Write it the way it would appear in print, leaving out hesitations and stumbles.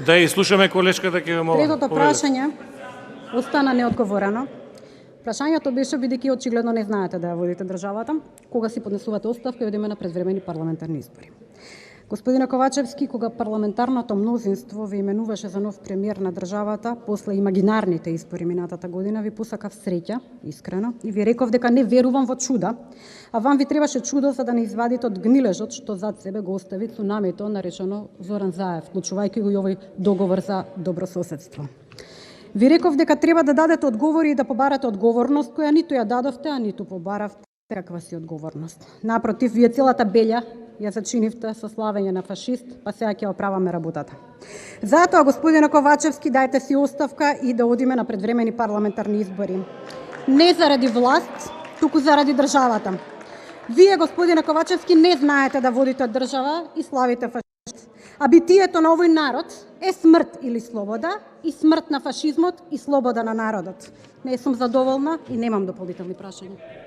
Да и слушаме колешката, ќе ве молам. Третото прашање остана неодговорено. Прашањето беше, бидејќи очигледно не знаете да ја водите државата, кога си поднесувате оставка и одиме на предвремени парламентарни избори. Господине Ковачевски, кога парламентарното мнозинство ви именуваше за нов премиер на државата после имагинарните избори минатата година, ви посакав среќа, искрено, и ви реков дека не верувам во чуда, а вам ви требаше чудо за да не извадите од гнилежот што зад себе го остави цунамито наречено Зоран Заев, вклучувајќи го и овој договор за добрососедство. Ви реков дека треба да дадете одговори и да побарате одговорност, која ниту ја дадовте, а ниту побаравте. Каква си одговорност? Напротив, вие целата белја ја зачинивте со славење на фашист, па сега ќе оправаме работата. Затоа, господине Ковачевски, дајте си оставка и да одиме на предвремени парламентарни избори. Не заради власт, туку заради државата. Вие, господине Ковачевски, не знаете да водите држава и славите фашист. А битието на овој народ е смрт или слобода, и смрт на фашизмот и слобода на народот. Не сум задоволна и немам дополнителни прашања.